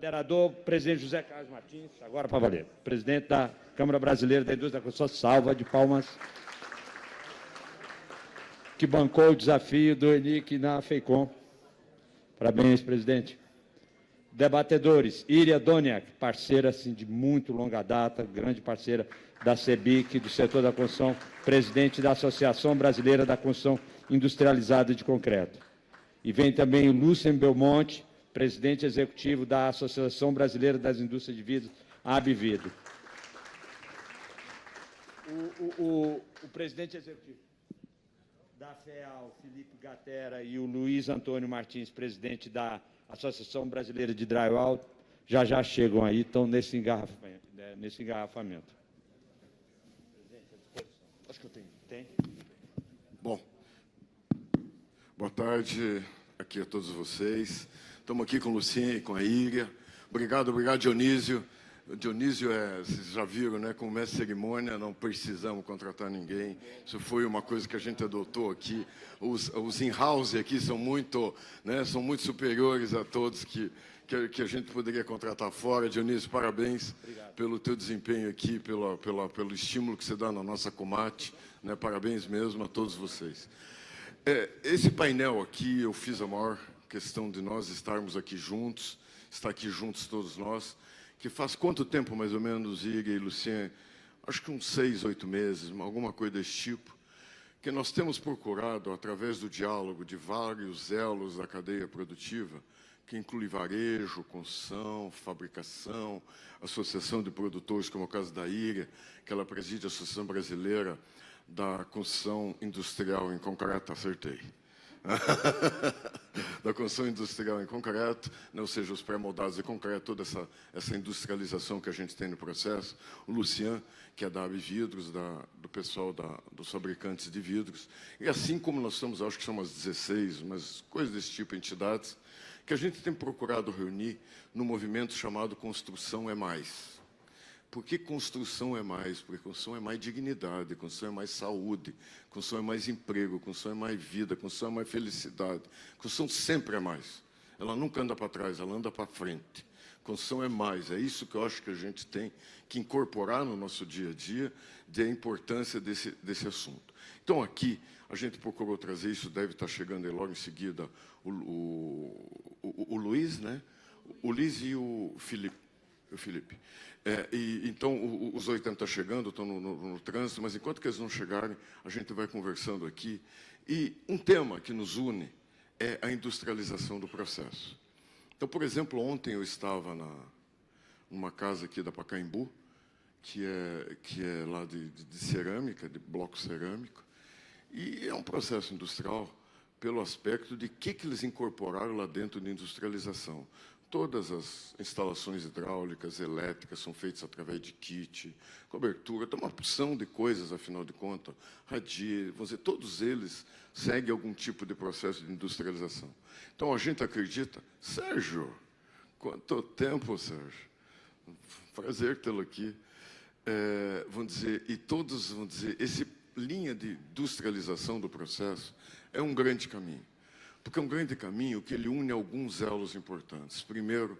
Moderador, presidente José Carlos Martins, agora para valer. Presidente da Câmara Brasileira da Indústria da Construção, salva de palmas, que bancou o desafio do ENIC na FEICOM. Parabéns, presidente. Debatedores, Iria Doniak, parceira assim, de muito longa data, grande parceira da CEBIC, do setor da construção, presidente da Associação Brasileira da Construção Industrializada de Concreto. E vem também o Lúcio Belmonte, presidente executivo da Associação Brasileira das Indústrias de Vidro, ABVidro. O presidente executivo da FEAL, Felipe Gatera, e o Luiz Antônio Martins, presidente da Associação Brasileira de Drywall, já chegam aí, estão nesse engarrafamento. Acho que eu tenho. Tem? Bom, boa tarde aqui a todos vocês. Estamos aqui com o Lucien e com a Iria. Obrigado, Dionísio. Dionísio, vocês já viram, né, como mestre de cerimônia, não precisamos contratar ninguém. Isso foi uma coisa que a gente adotou aqui. Os in-house aqui são muito superiores a todos que a gente poderia contratar fora. Dionísio, parabéns. Obrigado pelo teu desempenho aqui, pelo estímulo que você dá na nossa Comate. Né, parabéns mesmo a todos vocês. Esse painel aqui, eu fiz a maior questão de nós estarmos aqui juntos, estar aqui juntos todos nós, que faz quanto tempo, mais ou menos, Iria e Lucien? Acho que uns 6, 8 meses, alguma coisa desse tipo, que nós temos procurado, através do diálogo de vários elos da cadeia produtiva, que inclui varejo, construção, fabricação, associação de produtores, como é o caso da Iria, que ela preside a Associação Brasileira da Construção Industrial em Concreto, acertei. Da construção industrial em concreto, né, ou seja, os pré-moldados de concreto, toda essa industrialização que a gente tem no processo. O Lucian, que é da ABVidros, do pessoal dos fabricantes de vidros. E assim como nós estamos, acho que são umas 16, mas coisas desse tipo, entidades, que a gente tem procurado reunir no movimento chamado Construção é Mais. Por que construção é mais? Porque construção é mais dignidade, construção é mais saúde, construção é mais emprego, construção é mais vida, construção é mais felicidade. Construção sempre é mais. Ela nunca anda para trás, ela anda para frente. Construção é mais. É isso que eu acho que a gente tem que incorporar no nosso dia a dia, da importância desse assunto. Então, aqui, a gente procurou trazer isso, deve estar chegando aí logo em seguida o Luiz, né? O Luiz e o Felipe. Então, os 80 estão chegando, estão no trânsito, mas enquanto que eles não chegarem, a gente vai conversando aqui. E um tema que nos une é a industrialização do processo. Então, por exemplo, ontem eu estava numa casa aqui da Pacaembu, que é lá de cerâmica, de bloco cerâmico, e é um processo industrial pelo aspecto de que eles incorporaram lá dentro de industrialização. Todas as instalações hidráulicas, elétricas, são feitas através de kit, cobertura, tem uma porção de coisas, afinal de contas, radier, todos eles seguem algum tipo de processo de industrialização. Então, a gente acredita... Sérgio, quanto tempo, Sérgio? Prazer tê-lo aqui. Essa linha de industrialização do processo é um grande caminho. Porque é um grande caminho que ele une alguns elos importantes. Primeiro,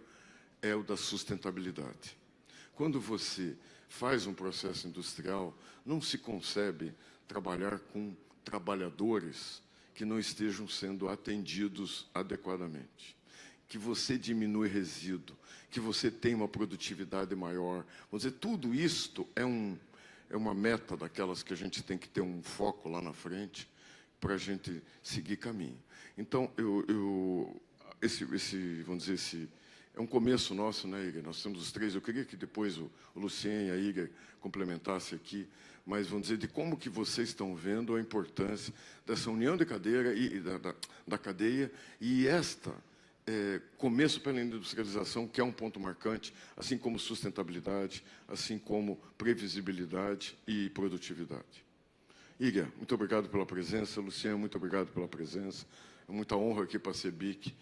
é o da sustentabilidade. Quando você faz um processo industrial, não se concebe trabalhar com trabalhadores que não estejam sendo atendidos adequadamente. Que você diminui resíduo, que você tem uma produtividade maior. Tudo isto é uma meta daquelas que a gente tem que ter um foco lá na frente para a gente seguir caminho. Então, esse é um começo nosso, né, Iria? Nós temos os três. Eu queria que depois o Lucien e a Iria complementassem aqui, mas de como que vocês estão vendo a importância dessa união de cadeira e da cadeia e começo pela industrialização, que é um ponto marcante, assim como sustentabilidade, assim como previsibilidade e produtividade. Iria, muito obrigado pela presença. Lucien, muito obrigado pela presença. É muita honra aqui para a CEBIC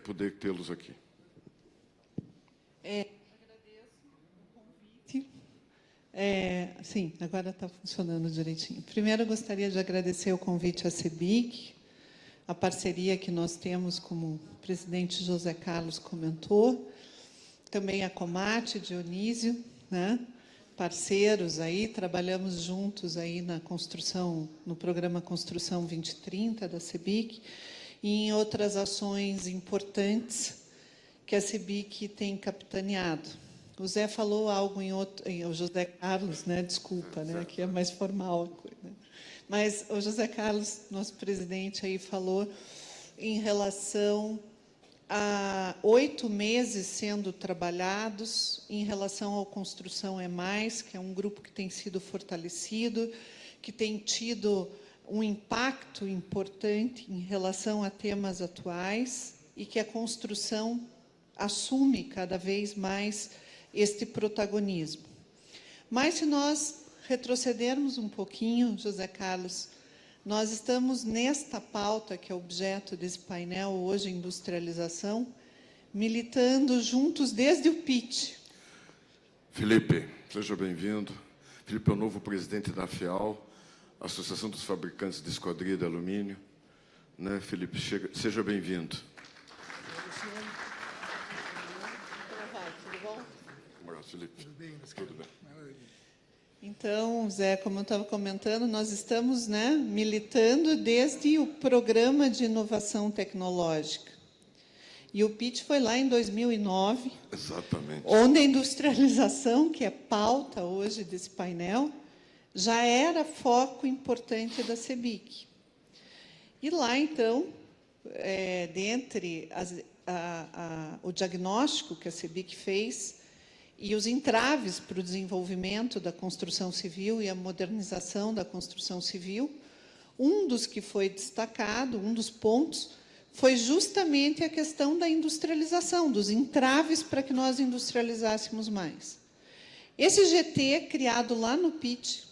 poder tê-los aqui. Agradeço o convite. Sim, agora está funcionando direitinho. Primeiro, eu gostaria de agradecer o convite à CEBIC, a parceria que nós temos, como o presidente José Carlos comentou, também a Comate, Dionísio, né? Parceiros aí, trabalhamos juntos aí na construção, no programa Construção 2030 da CEBIC, e em outras ações importantes que a CEBIC tem capitaneado. O Zé falou algo o José Carlos, né? Desculpa, né? Aqui é mais formal a coisa. Mas o José Carlos, nosso presidente, aí falou em relação a 8 meses sendo trabalhados em relação ao Construção é Mais, que é um grupo que tem sido fortalecido, que tem tido um impacto importante em relação a temas atuais e que a construção assume cada vez mais este protagonismo. Mas, se nós retrocedermos um pouquinho, José Carlos, nós estamos nesta pauta, que é objeto desse painel hoje, industrialização, militando juntos desde o PIT. Felipe, seja bem-vindo. Felipe é o novo presidente da FEAL, Associação dos Fabricantes de Esquadria de Alumínio. Né, Felipe, seja bem-vindo. Felipe. Tudo bem? Tudo bem. Então, Zé, como eu estava comentando, nós estamos, né, militando desde o Programa de Inovação Tecnológica. E o PIT foi lá em 2009. Exatamente. Onde a industrialização, que é pauta hoje desse painel, já era foco importante da CEBIC. E lá, então, dentre o diagnóstico que a CEBIC fez, e os entraves para o desenvolvimento da construção civil e a modernização da construção civil, um dos que foi destacado, um dos pontos, foi justamente a questão da industrialização, dos entraves para que nós industrializássemos mais. Esse GT, criado lá no PIT,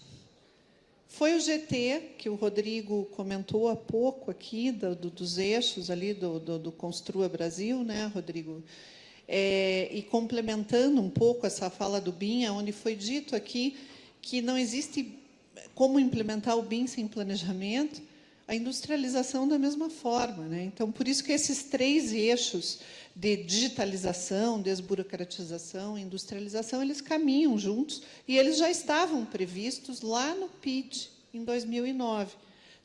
foi o GT que o Rodrigo comentou há pouco aqui, dos eixos ali do Construa Brasil, né, Rodrigo? E complementando um pouco essa fala do BIM, onde foi dito aqui que não existe como implementar o BIM sem planejamento, a industrialização da mesma forma, né? Então, por isso que esses 3 eixos de digitalização, desburocratização e industrialização, eles caminham juntos, e eles já estavam previstos lá no PIT, em 2009.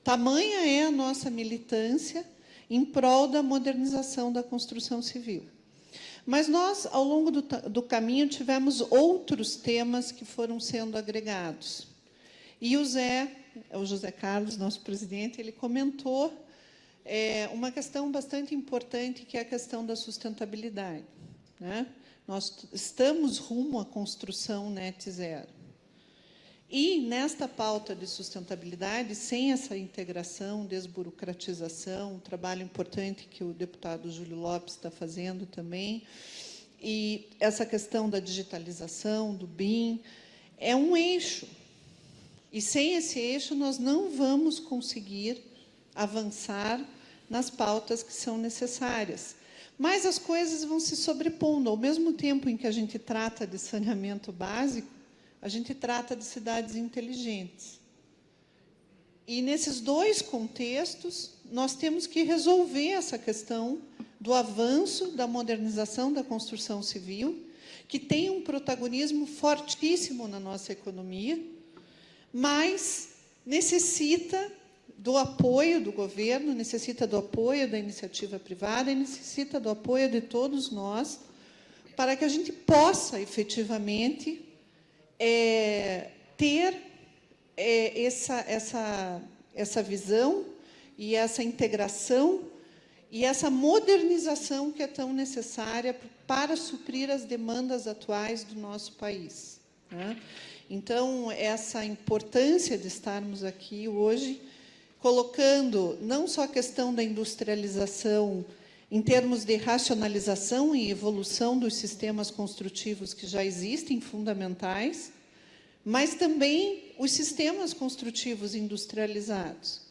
Tamanha é a nossa militância em prol da modernização da construção civil. Mas nós, ao longo do caminho, tivemos outros temas que foram sendo agregados. E o José Carlos, nosso presidente, ele comentou uma questão bastante importante, que é a questão da sustentabilidade, né? Nós estamos rumo à construção net zero. E, nesta pauta de sustentabilidade, sem essa integração, desburocratização, um trabalho importante que o deputado Júlio Lopes está fazendo também, e essa questão da digitalização, do BIM, é um eixo. E, sem esse eixo, nós não vamos conseguir avançar nas pautas que são necessárias. Mas as coisas vão se sobrepondo. Ao mesmo tempo em que a gente trata de saneamento básico, a gente trata de cidades inteligentes. E, nesses 2 contextos, nós temos que resolver essa questão do avanço da modernização da construção civil, que tem um protagonismo fortíssimo na nossa economia, mas necessita do apoio do governo, necessita do apoio da iniciativa privada e necessita do apoio de todos nós, para que a gente possa, efetivamente, ter essa visão e essa integração e essa modernização que é tão necessária para suprir as demandas atuais do nosso país, né? Então, essa importância de estarmos aqui hoje, colocando não só a questão da industrialização em termos de racionalização e evolução dos sistemas construtivos que já existem, fundamentais, mas também os sistemas construtivos industrializados.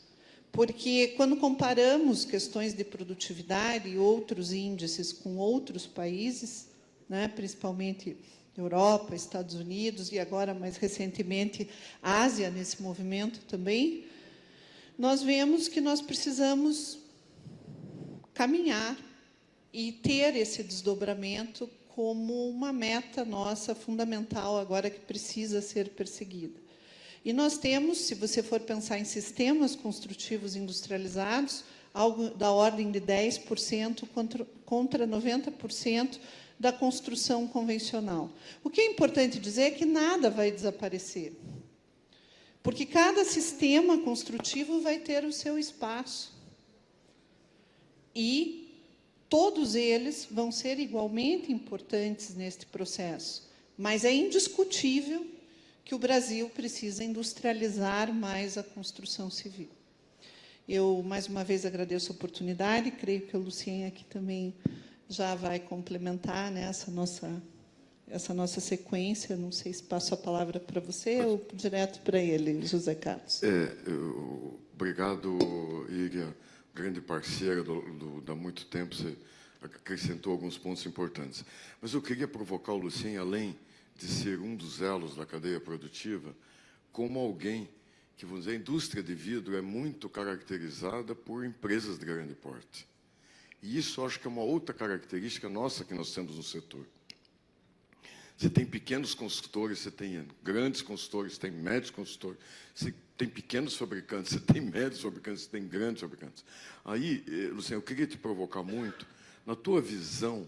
Porque, quando comparamos questões de produtividade e outros índices com outros países, né, principalmente Europa, Estados Unidos e agora, mais recentemente, Ásia, nesse movimento também, nós vemos que nós precisamos caminhar e ter esse desdobramento como uma meta nossa fundamental agora que precisa ser perseguida. E nós temos, se você for pensar em sistemas construtivos industrializados, algo da ordem de 10% contra 90% da construção convencional. O que é importante dizer é que nada vai desaparecer, porque cada sistema construtivo vai ter o seu espaço. E todos eles vão ser igualmente importantes neste processo, mas é indiscutível que o Brasil precisa industrializar mais a construção civil. Eu, mais uma vez, agradeço a oportunidade, creio que o Lucien aqui também já vai complementar, né, essa nossa sequência. Não sei se passo a palavra para você ou direto para ele, José Carlos. Obrigado, Iria, grande parceira há muito tempo, você acrescentou alguns pontos importantes. Mas eu queria provocar o Lucien, além de ser um dos elos da cadeia produtiva, como alguém que, vamos dizer, a indústria de vidro é muito caracterizada por empresas de grande porte. E isso, acho que é uma outra característica nossa que nós temos no setor. Você tem pequenos consultores, você tem grandes consultores, você tem médios consultores, você tem pequenos fabricantes, você tem médios fabricantes, você tem grandes fabricantes. Aí, Luciano, eu queria te provocar muito, na tua visão,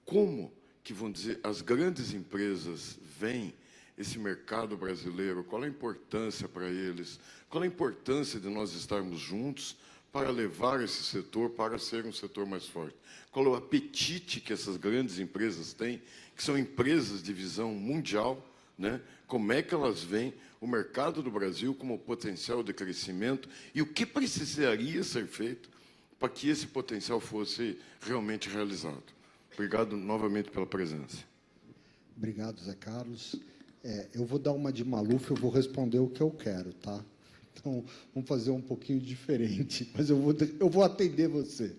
como que, vamos dizer, as grandes empresas veem esse mercado brasileiro, qual a importância para eles, qual a importância de nós estarmos juntos para levar esse setor para ser um setor mais forte. Qual é o apetite que essas grandes empresas têm, que são empresas de visão mundial, né? Como é que elas veem o mercado do Brasil como potencial de crescimento e o que precisaria ser feito para que esse potencial fosse realmente realizado. Obrigado novamente pela presença. Obrigado, Zé Carlos. Eu vou dar uma de Maluf, eu vou responder o que eu quero, tá? Então, vamos fazer um pouquinho diferente, mas eu vou atender você.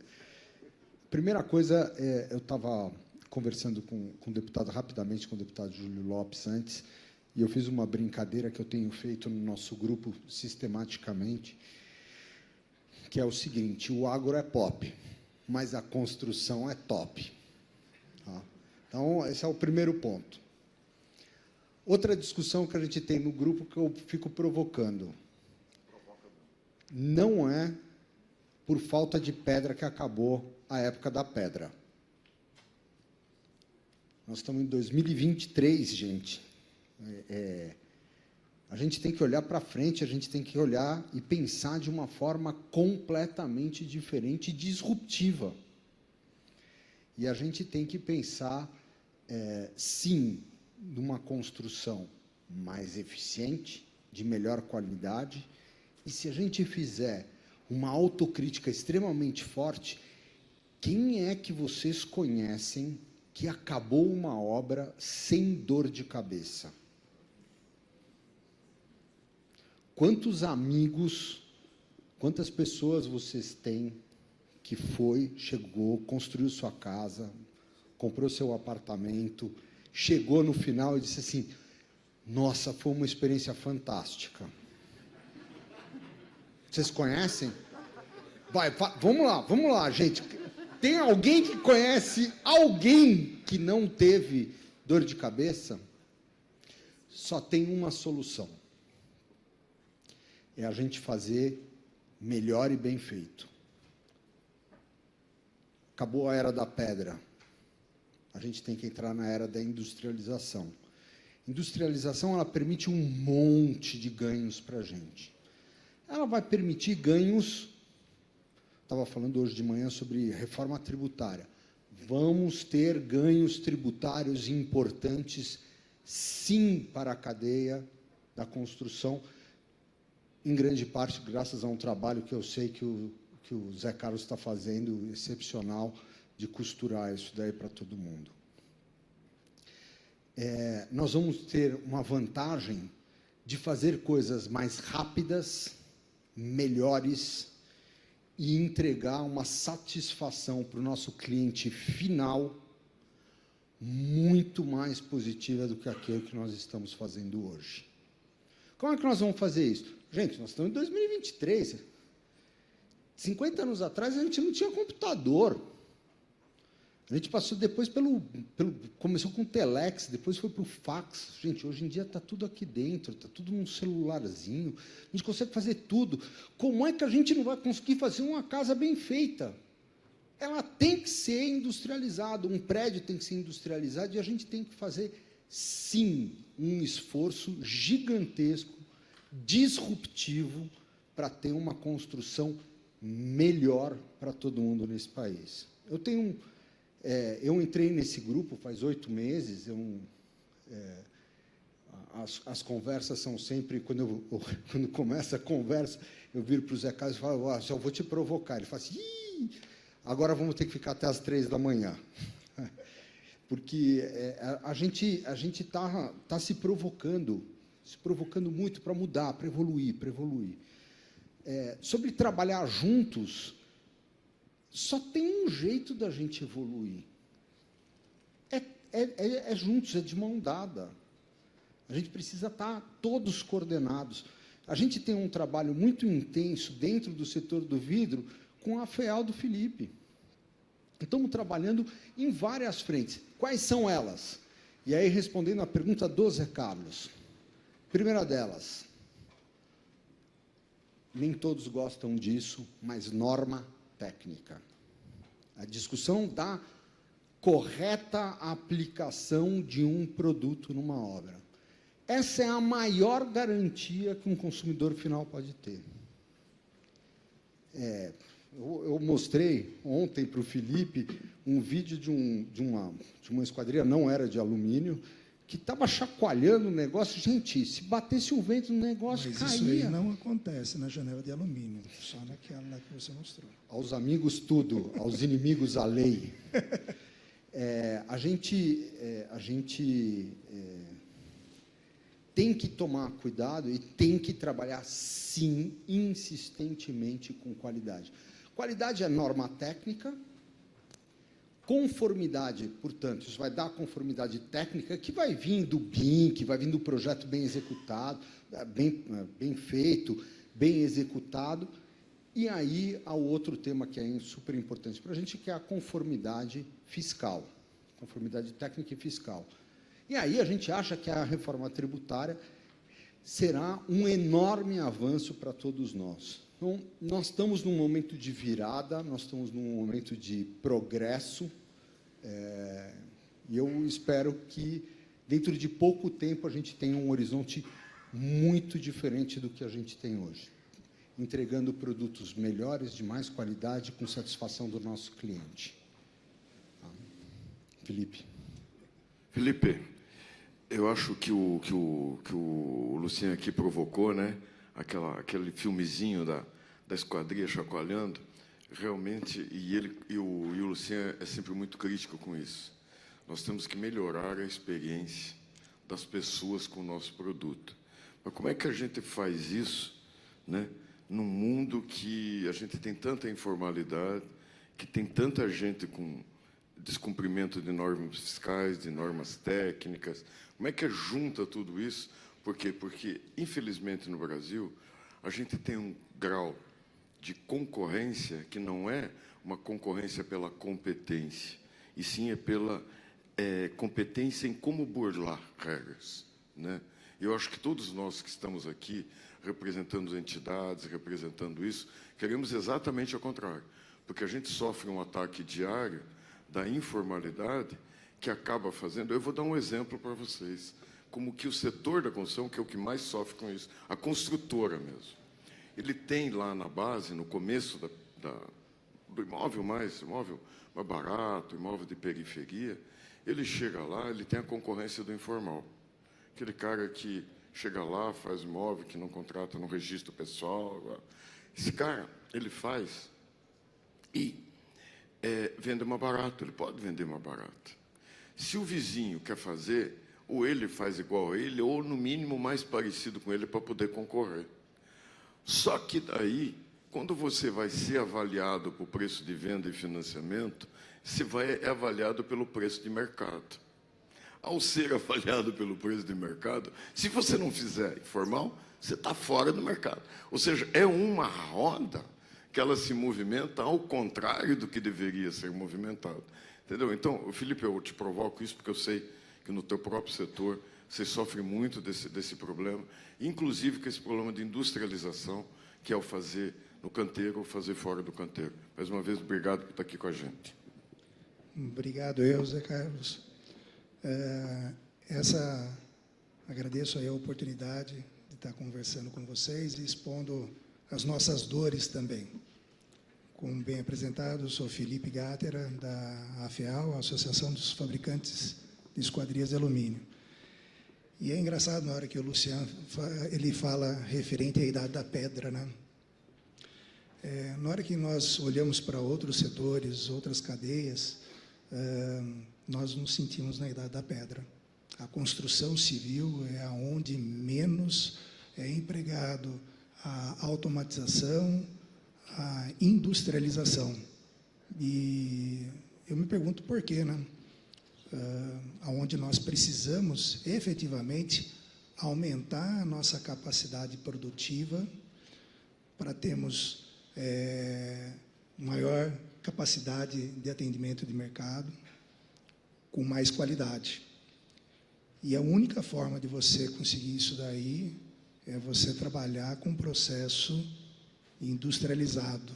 Primeira coisa, eu estava conversando com o deputado, rapidamente, com o deputado Júlio Lopes antes, e eu fiz uma brincadeira que eu tenho feito no nosso grupo sistematicamente, que é o seguinte: o agro é pop, mas a construção é top. Tá? Então, esse é o primeiro ponto. Outra discussão que a gente tem no grupo que eu fico provocando. Não é por falta de pedra que acabou a época da pedra. Nós estamos em 2023, gente. A gente tem que olhar para frente, a gente tem que olhar e pensar de uma forma completamente diferente e disruptiva. E a gente tem que pensar, sim, numa construção mais eficiente, de melhor qualidade. E se a gente fizer uma autocrítica extremamente forte, quem é que vocês conhecem que acabou uma obra sem dor de cabeça? Quantos amigos, quantas pessoas vocês têm que chegou, construiu sua casa, comprou seu apartamento, chegou no final e disse assim: nossa, foi uma experiência fantástica. Vocês conhecem? Vamos lá, gente. Tem alguém que conhece alguém que não teve dor de cabeça? Só tem uma solução. É a gente fazer melhor e bem feito. Acabou a era da pedra. A gente tem que entrar na era da industrialização. Industrialização, ela permite um monte de ganhos para a gente. Ela vai permitir ganhos. Estava falando hoje de manhã sobre reforma tributária. Vamos ter ganhos tributários importantes, sim, para a cadeia da construção, em grande parte graças a um trabalho que eu sei que o Zé Carlos está fazendo, excepcional, de costurar isso daí para todo mundo. Nós vamos ter uma vantagem de fazer coisas mais rápidas, melhores, e entregar uma satisfação para o nosso cliente final muito mais positiva do que aquilo que nós estamos fazendo hoje. Como é que nós vamos fazer isso? Gente, nós estamos em 2023. 50 anos atrás, a gente não tinha computador. A gente passou depois começou com o telex, depois foi para o fax. Gente, hoje em dia está tudo aqui dentro, está tudo num celularzinho. A gente consegue fazer tudo. Como é que a gente não vai conseguir fazer uma casa bem feita? Ela tem que ser industrializada, um prédio tem que ser industrializado, e a gente tem que fazer, sim, um esforço gigantesco, disruptivo, para ter uma construção melhor para todo mundo nesse país. Eu entrei nesse grupo faz 8 meses. As conversas são sempre, quando começa a conversa, eu viro para o Zé Carlos e falo, só vou te provocar. Ele fala assim, agora vamos ter que ficar até as 3 da manhã. Porque a gente está se provocando muito para mudar, para evoluir. Sobre trabalhar juntos, só tem um jeito da gente evoluir. É juntos, é de mão dada. A gente precisa estar todos coordenados. A gente tem um trabalho muito intenso dentro do setor do vidro com a FEAL do Felipe. Estamos trabalhando em várias frentes. Quais são elas? E aí, respondendo à pergunta do Zé Carlos. Primeira delas, nem todos gostam disso, mas norma técnica. A discussão da correta aplicação de um produto numa obra. Essa é a maior garantia que um consumidor final pode ter. Eu mostrei ontem para o Felipe um vídeo de uma esquadria, não era de alumínio, que estava chacoalhando o negócio. Gente, se batesse um vento no negócio, mas caía. Isso aí não acontece na janela de alumínio, só naquela lá que você mostrou. Aos amigos tudo, aos inimigos a lei. A gente tem que tomar cuidado e tem que trabalhar, sim, insistentemente com qualidade. Qualidade é norma técnica. Conformidade, portanto, isso vai dar conformidade técnica, que vai vir do BIM, que vai vir do projeto bem executado, bem feito, bem executado. E aí, há outro tema que é super importante para a gente, que é a conformidade fiscal, conformidade técnica e fiscal. E aí a gente acha que a reforma tributária será um enorme avanço para todos nós. Então, nós estamos num momento de virada, nós estamos num momento de progresso, e eu espero que, dentro de pouco tempo, a gente tenha um horizonte muito diferente do que a gente tem hoje, entregando produtos melhores, de mais qualidade, com satisfação do nosso cliente. Felipe. Felipe, eu acho que o Luciano aqui provocou, né? Aquele filmezinho da esquadria chacoalhando, realmente, e o Luciano é sempre muito crítico com isso. Nós temos que melhorar a experiência das pessoas com o nosso produto. Mas como é que a gente faz isso, né, num mundo que a gente tem tanta informalidade, que tem tanta gente com descumprimento de normas fiscais, de normas técnicas? Como é que junta tudo isso? Por quê? Porque, infelizmente, no Brasil, a gente tem um grau de concorrência que não é uma concorrência pela competência, e sim é pela competência em como burlar regras, né? Eu acho que todos nós que estamos aqui, representando as entidades, representando isso, queremos exatamente ao contrário, porque a gente sofre um ataque diário da informalidade que acaba fazendo... Eu vou dar um exemplo para vocês, como que o setor da construção, que é o que mais sofre com isso, a construtora mesmo, ele tem lá na base, no começo do imóvel mais barato, imóvel de periferia, ele chega lá, ele tem a concorrência do informal. Aquele cara que chega lá, faz imóvel, que não contrata no registro pessoal. Esse cara, ele faz e vende mais barato, ele pode vender mais barato. Se o vizinho quer fazer, ou ele faz igual a ele, ou, no mínimo, mais parecido com ele para poder concorrer. Só que daí, quando você vai ser avaliado por preço de venda e financiamento, você é avaliado pelo preço de mercado. Ao ser avaliado pelo preço de mercado, se você não fizer informal, você está fora do mercado. Ou seja, é uma roda que ela se movimenta ao contrário do que deveria ser movimentado. Entendeu? Então, Felipe, eu te provoco isso porque eu sei que no teu próprio setor você sofre muito desse problema, inclusive com esse problema de industrialização, que é o fazer no canteiro ou fazer fora do canteiro. Mais uma vez, obrigado por estar aqui com a gente. Obrigado, Zé Carlos. Agradeço aí a oportunidade de estar conversando com vocês e expondo as nossas dores também. Como bem apresentado, eu sou Felipe Gátera, da AFEAL, a Associação dos Fabricantes de Esquadrias de Alumínio. E é engraçado na hora que o Luciano ele fala referente à idade da pedra, né? Na hora que nós olhamos para outros setores, outras cadeias, nós nos sentimos na idade da pedra. A construção civil é onde menos é empregado a automatização, a industrialização. E eu me pergunto por quê, né? Onde nós precisamos, efetivamente, aumentar a nossa capacidade produtiva para termos maior capacidade de atendimento de mercado, com mais qualidade. E a única forma de você conseguir isso daí é você trabalhar com um processo industrializado.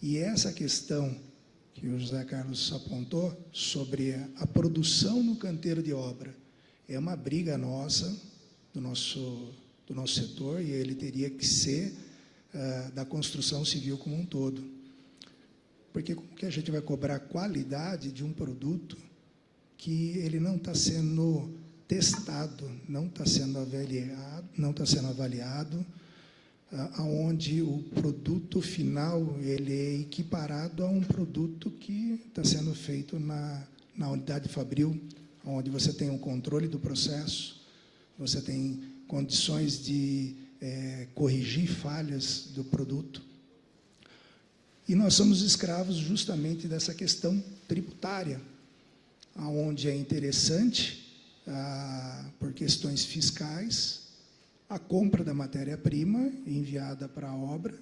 E essa questão que o José Carlos apontou sobre a produção no canteiro de obra é uma briga nossa, do nosso setor, e ele teria que ser da construção civil como um todo. Porque como que a gente vai cobrar qualidade de um produto que ele não está sendo testado, não está sendo avaliado, aonde o produto final ele é equiparado a um produto que está sendo feito na unidade fabril, onde você tem um controle do processo, você tem condições de corrigir falhas do produto. E nós somos escravos justamente dessa questão tributária, aonde é interessante, por questões fiscais, a compra da matéria-prima enviada para a obra,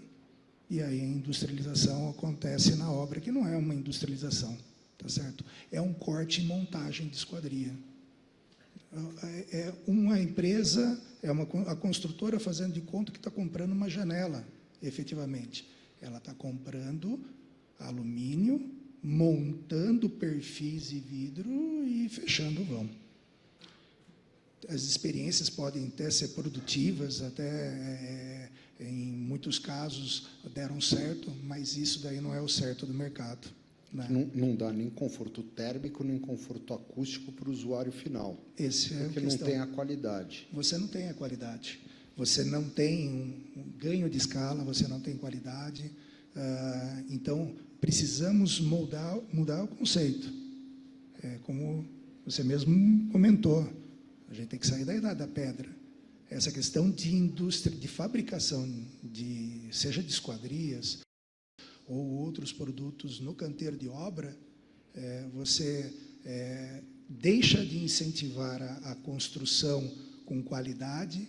e aí a industrialização acontece na obra, que não é uma industrialização, tá certo? É um corte e montagem de esquadria. É uma empresa, a construtora fazendo de conta que está comprando uma janela, efetivamente. Ela está comprando alumínio, montando perfis e vidro e fechando o vão. As experiências podem até ser produtivas, até em muitos casos deram certo, mas isso daí não é o certo do mercado, né? Não dá nem conforto térmico, nem conforto acústico para o usuário final. Esse é porque não tem a qualidade. Você não tem a qualidade. Você não tem um ganho de escala, você não tem qualidade. Então, precisamos mudar o conceito. Como você mesmo comentou, a gente tem que sair da idade da pedra. Essa questão de indústria, de fabricação, seja de esquadrias ou outros produtos no canteiro de obra, você deixa de incentivar a construção com qualidade,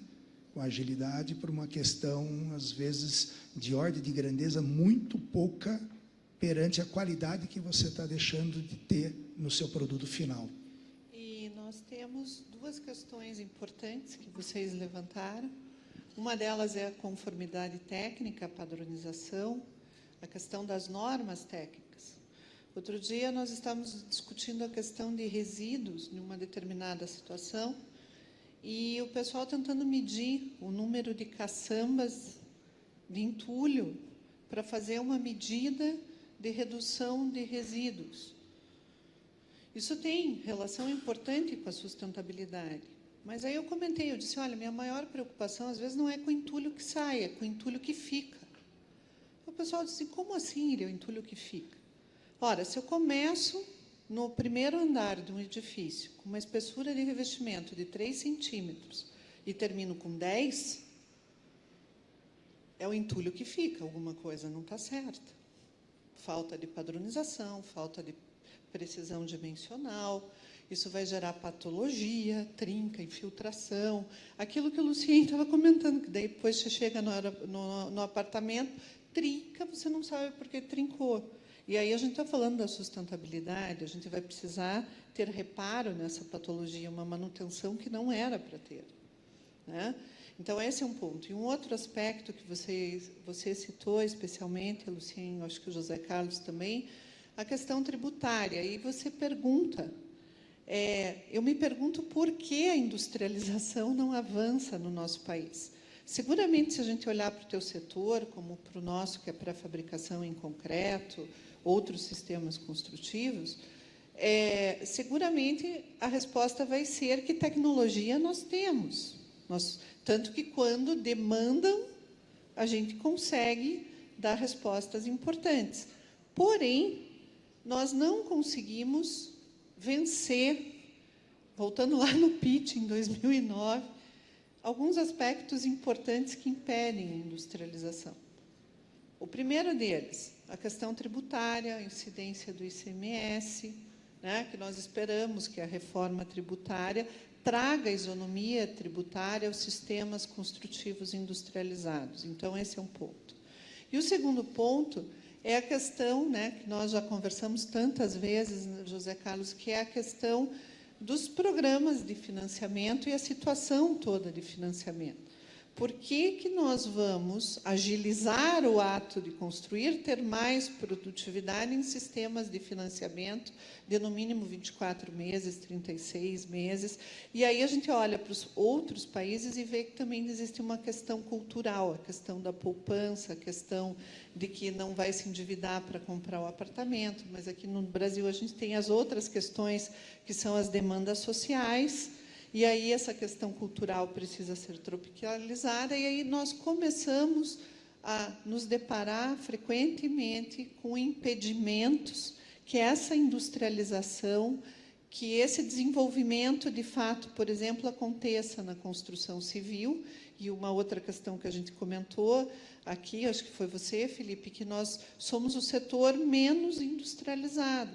com agilidade, por uma questão, às vezes, de ordem de grandeza muito pouca perante a qualidade que você está deixando de ter no seu produto final. E nós temos duas questões importantes que vocês levantaram. Uma delas é a conformidade técnica, a padronização, a questão das normas técnicas. Outro dia nós estávamos discutindo a questão de resíduos em uma determinada situação e o pessoal tentando medir o número de caçambas de entulho para fazer uma medida de redução de resíduos. Isso tem relação importante com a sustentabilidade. Mas aí eu disse, olha, minha maior preocupação, às vezes, não é com o entulho que sai, é com o entulho que fica. O pessoal disse, como assim, o entulho que fica? Ora, se eu começo no primeiro andar de um edifício, com uma espessura de revestimento de 3 centímetros, e termino com 10, é o entulho que fica, alguma coisa não está certa. Falta de padronização, falta de precisão dimensional, isso vai gerar patologia, trinca, infiltração, aquilo que o Lucien estava comentando, que daí depois você chega no apartamento, trinca, você não sabe por que trincou. E aí a gente está falando da sustentabilidade, a gente vai precisar ter reparo nessa patologia, uma manutenção que não era para ter, né? Então, esse é um ponto. E um outro aspecto que você citou, especialmente, Luciene, acho que o José Carlos também, a questão tributária. E você pergunta, eu me pergunto por que a industrialização não avança no nosso país. Seguramente, se a gente olhar para o teu setor, como para o nosso, que é pré-fabricação em concreto, outros sistemas construtivos, seguramente a resposta vai ser que tecnologia nós temos. Tanto que, quando demandam, a gente consegue dar respostas importantes. Porém, nós não conseguimos vencer, voltando lá no pitch, em 2009, alguns aspectos importantes que impedem a industrialização. O primeiro deles, a questão tributária, a incidência do ICMS, né, que nós esperamos que a reforma tributária traga isonomia tributária aos sistemas construtivos industrializados. Então, esse é um ponto. E o segundo ponto é a questão, né, que nós já conversamos tantas vezes, José Carlos, que é a questão dos programas de financiamento e a situação toda de financiamento. Por que nós vamos agilizar o ato de construir, ter mais produtividade em sistemas de financiamento de, no mínimo, 24 meses, 36 meses? E aí a gente olha para os outros países e vê que também existe uma questão cultural, a questão da poupança, a questão de que não vai se endividar para comprar o apartamento, mas aqui no Brasil a gente tem as outras questões, que são as demandas sociais. E aí essa questão cultural precisa ser tropicalizada, e aí nós começamos a nos deparar frequentemente com impedimentos que essa industrialização, que esse desenvolvimento, de fato, por exemplo, aconteça na construção civil. E uma outra questão que a gente comentou aqui, acho que foi você, Felipe, que nós somos o setor menos industrializado,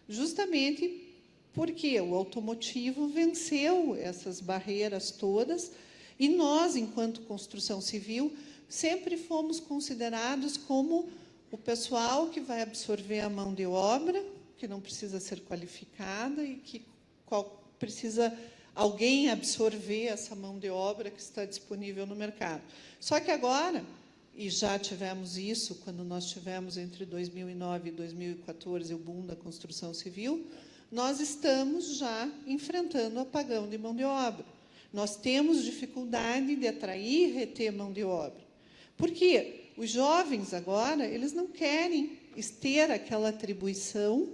justamente porque o automotivo venceu essas barreiras todas, e nós, enquanto construção civil, sempre fomos considerados como o pessoal que vai absorver a mão de obra, que não precisa ser qualificada, e que precisa alguém absorver essa mão de obra que está disponível no mercado. Só que agora, e já tivemos isso quando nós tivemos entre 2009 e 2014 o boom da construção civil, nós estamos já enfrentando o apagão de mão de obra. Nós temos dificuldade de atrair e reter mão de obra. Por quê? Os jovens agora, eles não querem ter aquela atribuição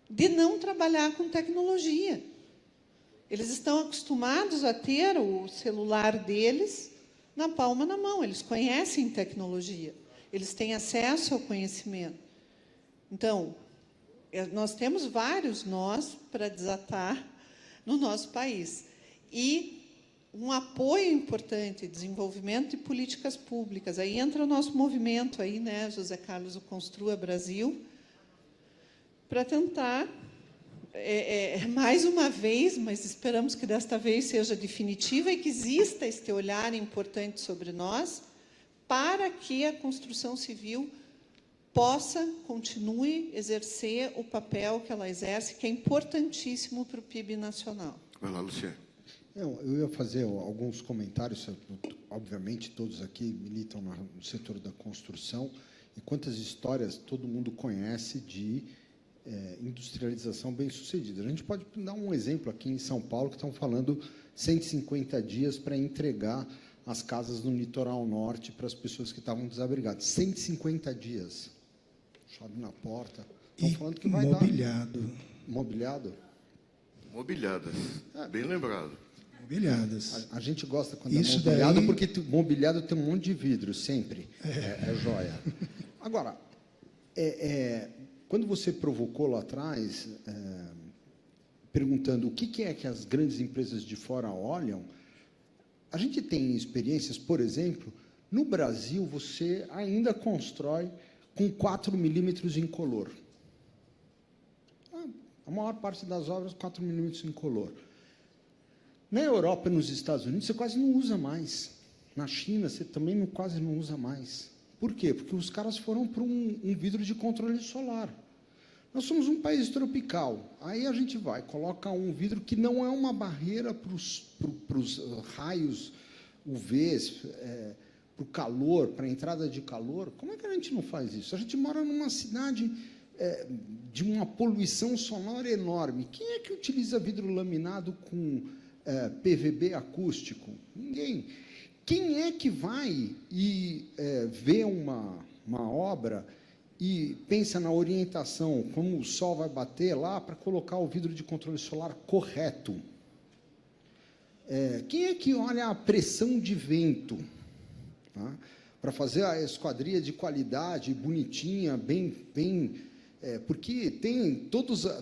de não trabalhar com tecnologia. Eles estão acostumados a ter o celular deles na palma da mão. Eles conhecem tecnologia. Eles têm acesso ao conhecimento. Então, nós temos vários nós para desatar no nosso país. E um apoio importante, desenvolvimento de políticas públicas. Aí entra o nosso movimento, aí, né, José Carlos, o Construa Brasil, para tentar, mais uma vez, mas esperamos que desta vez seja definitiva e que exista este olhar importante sobre nós, para que a construção civil continue exercer o papel que ela exerce, que é importantíssimo para o PIB nacional. Vai lá, Luciene. Eu ia fazer alguns comentários. Obviamente, todos aqui militam no setor da construção, e quantas histórias todo mundo conhece de industrialização bem-sucedida. A gente pode dar um exemplo aqui em São Paulo, que estão falando 150 dias para entregar as casas no litoral norte para as pessoas que estavam desabrigadas. 150 dias. Chave na porta. Estão falando que vai mobiliado. dar. Mobiliado? Mobiliadas. Bem lembrado. Mobiliadas. A gente gosta quando Isso é mobiliado, daí... porque mobiliado tem um monte de vidro, sempre. É joia. Agora, quando você provocou lá atrás, perguntando o que é que as grandes empresas de fora olham, a gente tem experiências, por exemplo, no Brasil, você ainda constrói com 4 milímetros incolor. A maior parte das obras, 4 milímetros incolor. Na Europa e nos Estados Unidos, você quase não usa mais. Na China, você também quase não usa mais. Por quê? Porque os caras foram para um vidro de controle solar. Nós somos um país tropical. Aí a gente vai, coloca um vidro que não é uma barreira para os raios UVs, para o calor, para a entrada de calor. Como é que a gente não faz isso? A gente mora numa cidade de uma poluição sonora enorme. Quem é que utiliza vidro laminado com PVB acústico? Ninguém. Quem é que vai e vê uma obra e pensa na orientação, como o sol vai bater lá, para colocar o vidro de controle solar correto? Quem é que olha a pressão de vento, tá? Para fazer a esquadria de qualidade, bonitinha, porque tem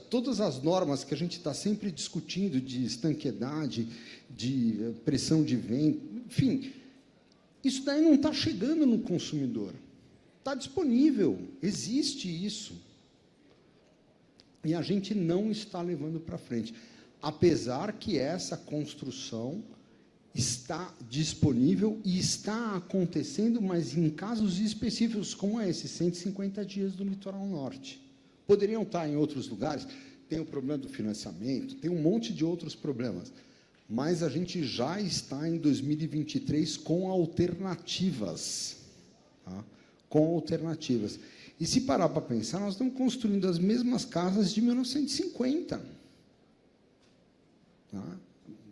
todas as normas que a gente está sempre discutindo, de estanqueidade, de pressão de vento, enfim, isso daí não está chegando no consumidor. Está disponível, existe isso. E a gente não está levando para frente. Apesar que essa construção está disponível e está acontecendo, mas em casos específicos, como esses 150 dias do litoral norte. Poderiam estar em outros lugares, tem o problema do financiamento, tem um monte de outros problemas, mas a gente já está em 2023 com alternativas, tá? Com alternativas. E se parar para pensar, nós estamos construindo as mesmas casas de 1950. Tá?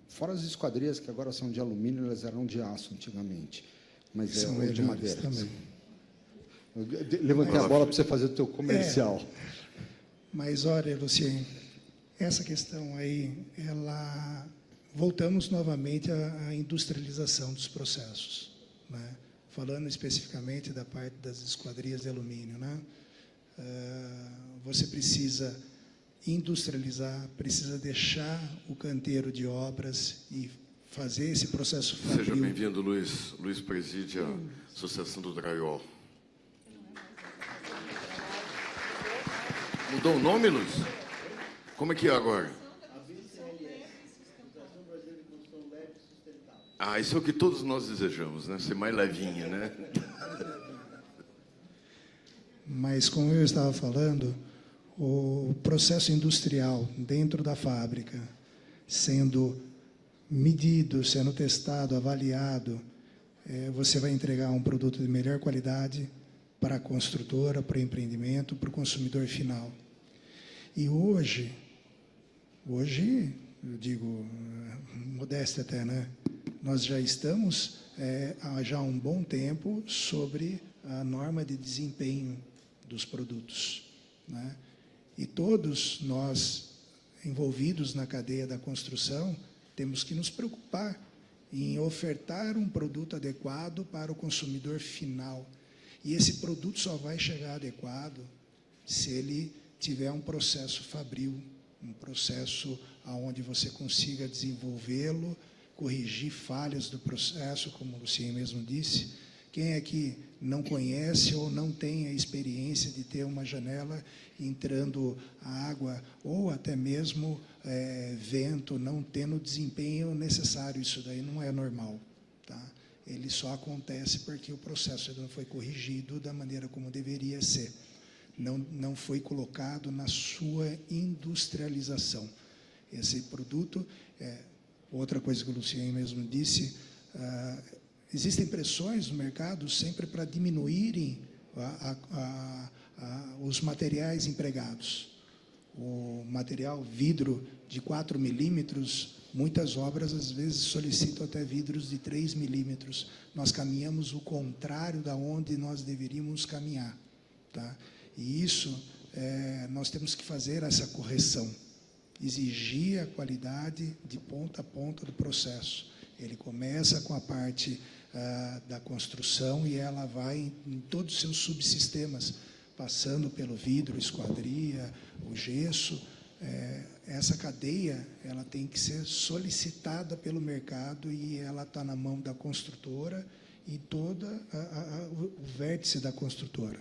Fora as esquadrias, que agora são de alumínio, elas eram de aço antigamente. Mas são de madeira. Também. Eu levantei a bola para você fazer o teu comercial. Mas, olha, Lucien, essa questão aí, voltamos novamente à industrialização dos processos, né? Falando especificamente da parte das esquadrias de alumínio, né? Você precisa industrializar, precisa deixar o canteiro de obras e fazer esse processo fabril. Seja bem-vindo, Luiz. Luiz preside a Associação do Drywall. Mudou o nome, Luiz? Como é que é agora? Ah, isso é o que todos nós desejamos, né? Ser mais levinho, né? Mas, como eu estava falando, o processo industrial dentro da fábrica, sendo medido, sendo testado, avaliado, você vai entregar um produto de melhor qualidade para a construtora, para o empreendimento, para o consumidor final. E hoje, eu digo, modéstia até, né? Nós já estamos, há já um bom tempo, sobre a norma de desempenho dos produtos, né? E todos nós, envolvidos na cadeia da construção, temos que nos preocupar em ofertar um produto adequado para o consumidor final. E esse produto só vai chegar adequado se ele tiver um processo fabril, um processo onde você consiga desenvolvê-lo, corrigir falhas do processo, como o Lucien mesmo disse. Quem é que não conhece ou não tem a experiência de ter uma janela entrando água ou até mesmo vento, não tendo o desempenho necessário? Isso daí não é normal, tá? Ele só acontece porque o processo não foi corrigido da maneira como deveria ser. Não foi colocado na sua industrialização. Esse produto, outra coisa que o Lucien mesmo disse, existem pressões no mercado sempre para diminuírem os materiais empregados. O material vidro de 4 milímetros, muitas obras às vezes solicitam até vidros de 3 milímetros. Nós caminhamos o contrário da onde nós deveríamos caminhar, tá? E isso, nós temos que fazer essa correção, exigir a qualidade de ponta a ponta do processo. Ele começa com a parte da construção e ela vai em todos os seus subsistemas, passando pelo vidro, esquadria, o gesso. Essa cadeia, ela tem que ser solicitada pelo mercado e ela está na mão da construtora e todo o vértice da construtora.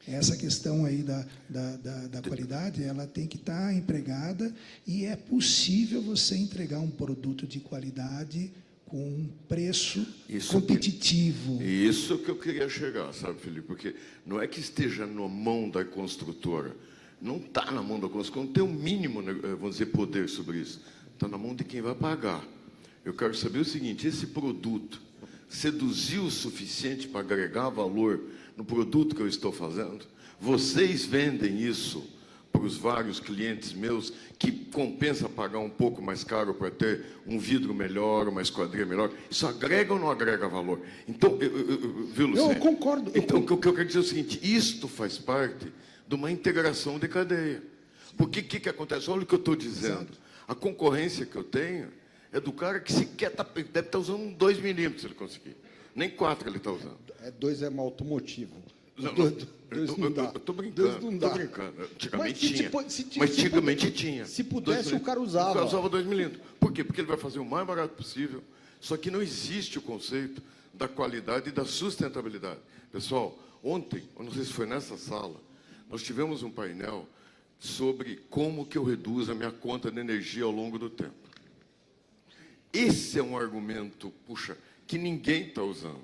Essa questão aí da qualidade, ela tem que estar empregada, e é possível você entregar um produto de qualidade com um preço Isso competitivo. Isso que eu queria chegar, sabe, Felipe? Porque não é que esteja na mão da construtora. Não está na mão da construtora, não tem um mínimo, vamos dizer, poder sobre isso. Está na mão de quem vai pagar. Eu quero saber o seguinte, esse produto seduziu o suficiente para agregar valor no produto que eu estou fazendo? Vocês vendem isso para os vários clientes meus que compensa pagar um pouco mais caro para ter um vidro melhor, uma esquadria melhor? Isso agrega ou não agrega valor? Então, viu, Luciano? Eu concordo. Então, o que eu quero dizer é o seguinte, isto faz parte de uma integração de cadeia. Porque o que acontece? Olha o que eu estou dizendo. A concorrência que eu tenho é do cara que sequer deve estar usando 2 milímetros, se ele conseguir. Nem 4 ele está usando. 2 é uma automotivo. Não, Dois não dá. Eu estou brincando. Dois não dá. Estou brincando. Antigamente Mas tinha. se Mas antigamente tinha. Se pudesse, 2 o cara usava. O cara usava 2 milímetros. Por quê? Porque ele vai fazer o mais barato possível. Só que não existe o conceito da qualidade e da sustentabilidade. Pessoal, ontem, eu não sei se foi nessa sala, nós tivemos um painel sobre como que eu reduzo a minha conta de energia ao longo do tempo. Esse é um argumento, puxa, que ninguém está usando.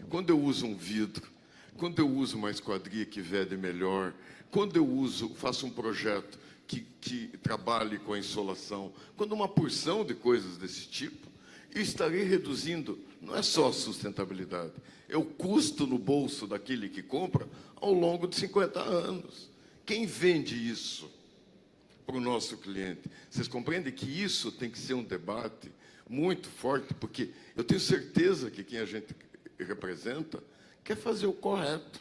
Quando eu uso um vidro, quando eu uso uma esquadria que vede melhor, quando eu faço um projeto que trabalhe com a insolação, quando uma porção de coisas desse tipo, eu estarei reduzindo, não é só a sustentabilidade, é o custo no bolso daquele que compra ao longo de 50 anos. Quem vende isso para o nosso cliente? Vocês compreendem que isso tem que ser um debate muito forte, porque eu tenho certeza que quem a gente representa quer fazer o correto.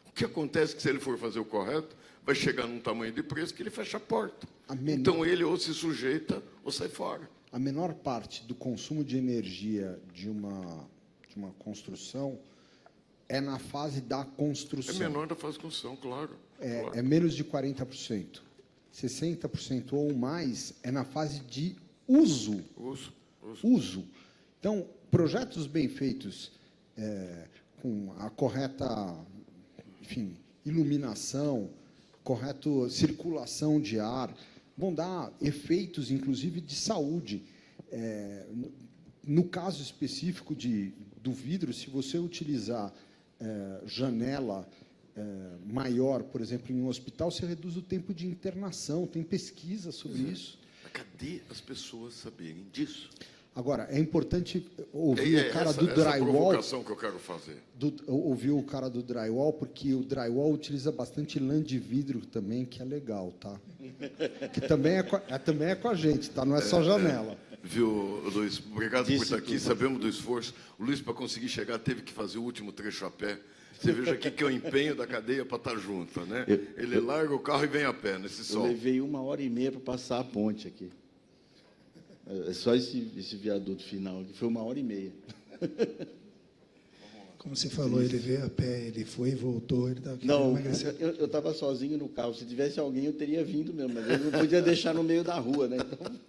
O que acontece é que, se ele for fazer o correto, vai chegar num tamanho de preço que ele fecha a porta. Então, ele ou se sujeita ou sai fora. A menor parte do consumo de energia de uma construção é na fase da construção. É menor da fase de construção, claro. É menos de 40%. 60% ou mais é na fase de uso. Uso. Então, projetos bem feitos, com a correta, enfim, iluminação, correta circulação de ar, vão dar efeitos, inclusive, de saúde. No caso específico do vidro, se você utilizar janela maior, por exemplo, em um hospital, você reduz o tempo de internação, tem pesquisa sobre isso. Cadê as pessoas saberem disso? Agora, é importante ouvir o cara do Essa drywall. provocação que eu quero fazer. Ouvir o cara do drywall, porque o drywall utiliza bastante lã de vidro também, que é legal, tá? Que também é com a gente, tá? Não é só janela. Viu, Luiz? Obrigado por estar aqui. Sabemos do esforço. O Luiz, para conseguir chegar, teve que fazer o último trecho a pé. Você veja aqui que é o empenho da cadeia para estar junto, né? Ele larga o carro e vem a pé nesse sol. Eu levei 1h30 para passar a ponte aqui. É só esse viaduto final, que foi 1h30. Como você falou, ele veio a pé, ele foi e voltou, ele estava Não, eu estava sozinho no carro. Se tivesse alguém, eu teria vindo mesmo, mas eu não podia deixar no meio da rua, né? Então,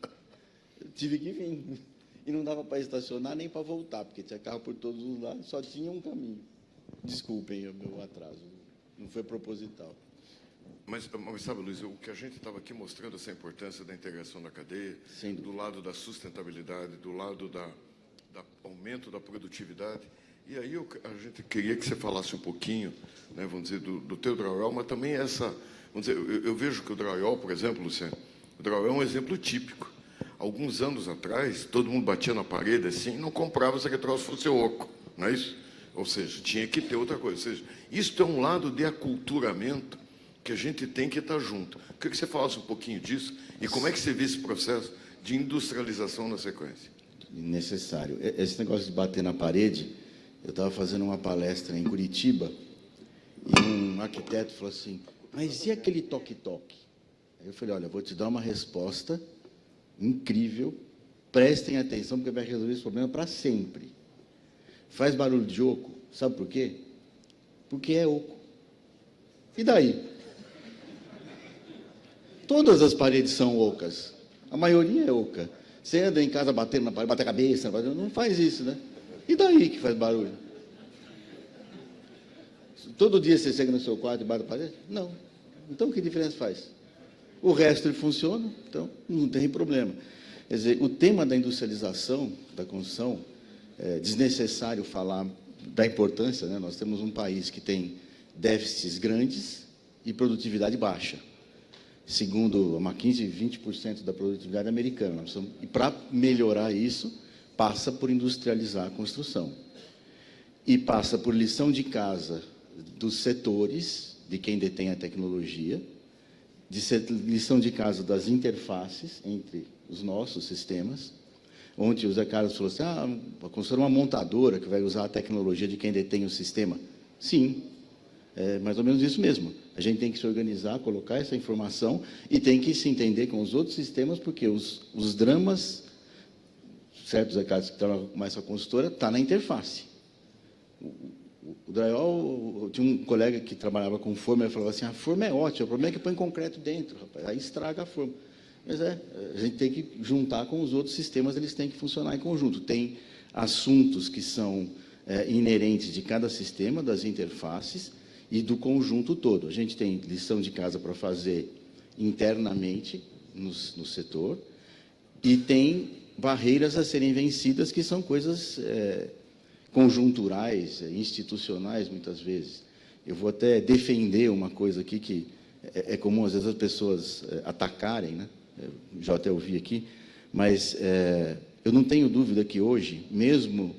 eu tive que vir. E não dava para estacionar nem para voltar, porque tinha carro por todos os lados, só tinha um caminho. Desculpem o meu atraso, não foi proposital. Mas sabe, Luiz, o que a gente estava aqui mostrando, essa importância da integração da cadeia, do lado da sustentabilidade, do lado do aumento da produtividade. E aí a gente queria que você falasse um pouquinho, né, vamos dizer, do teu drywall, mas também vamos dizer, eu vejo que o drywall, por exemplo, Luciano, o drywall é um exemplo típico. Alguns anos atrás, todo mundo batia na parede assim e não comprava se aquele troço fosse oco, não é isso? Ou seja, tinha que ter outra coisa. Ou seja, isso é um lado de aculturamento que a gente tem que estar junto. Eu queria que você falasse um pouquinho disso e como é que você vê esse processo de industrialização na sequência. Necessário. Esse negócio de bater na parede, eu estava fazendo uma palestra em Curitiba e um arquiteto falou assim, mas e aquele toque-toque? Aí eu falei, olha, vou te dar uma resposta incrível, prestem atenção, porque vai resolver esse problema para sempre. Faz barulho de oco, sabe por quê? Porque é oco. E daí? Todas as paredes são ocas. A maioria é oca. Você anda em casa batendo na parede, bate a cabeça, não faz isso, né? E daí que faz barulho? Todo dia você chega no seu quarto e bate a parede? Não. Então, que diferença faz? O resto ele funciona, então não tem problema. Quer dizer, o tema da industrialização, da construção, desnecessário falar da importância, né? Nós temos um país que tem déficits grandes e produtividade baixa. Segundo a McKinsey, 20% da produtividade americana. E para melhorar isso, passa por industrializar a construção. E passa por lição de casa dos setores, de quem detém a tecnologia, lição de casa das interfaces entre os nossos sistemas. Ontem o Zé Carlos falou assim, vai construir uma montadora que vai usar a tecnologia de quem detém o sistema. Sim, é mais ou menos isso mesmo. A gente tem que se organizar, colocar essa informação e tem que se entender com os outros sistemas, porque os dramas, certo, Zé Carlos, que trabalha mais com a consultora, está na interface. O drywall, tinha um colega que trabalhava com forma, ele falava assim, a forma é ótima, o problema é que põe concreto dentro, rapaz, aí estraga a forma. Mas a gente tem que juntar com os outros sistemas, eles têm que funcionar em conjunto. Tem assuntos que são inerentes de cada sistema, das interfaces, e do conjunto todo. A gente tem lição de casa para fazer internamente no setor, e tem barreiras a serem vencidas, que são coisas conjunturais, institucionais, muitas vezes. Eu vou até defender uma coisa aqui que é comum, às vezes, as pessoas atacarem, né? Já até ouvi aqui, mas eu não tenho dúvida que hoje, mesmo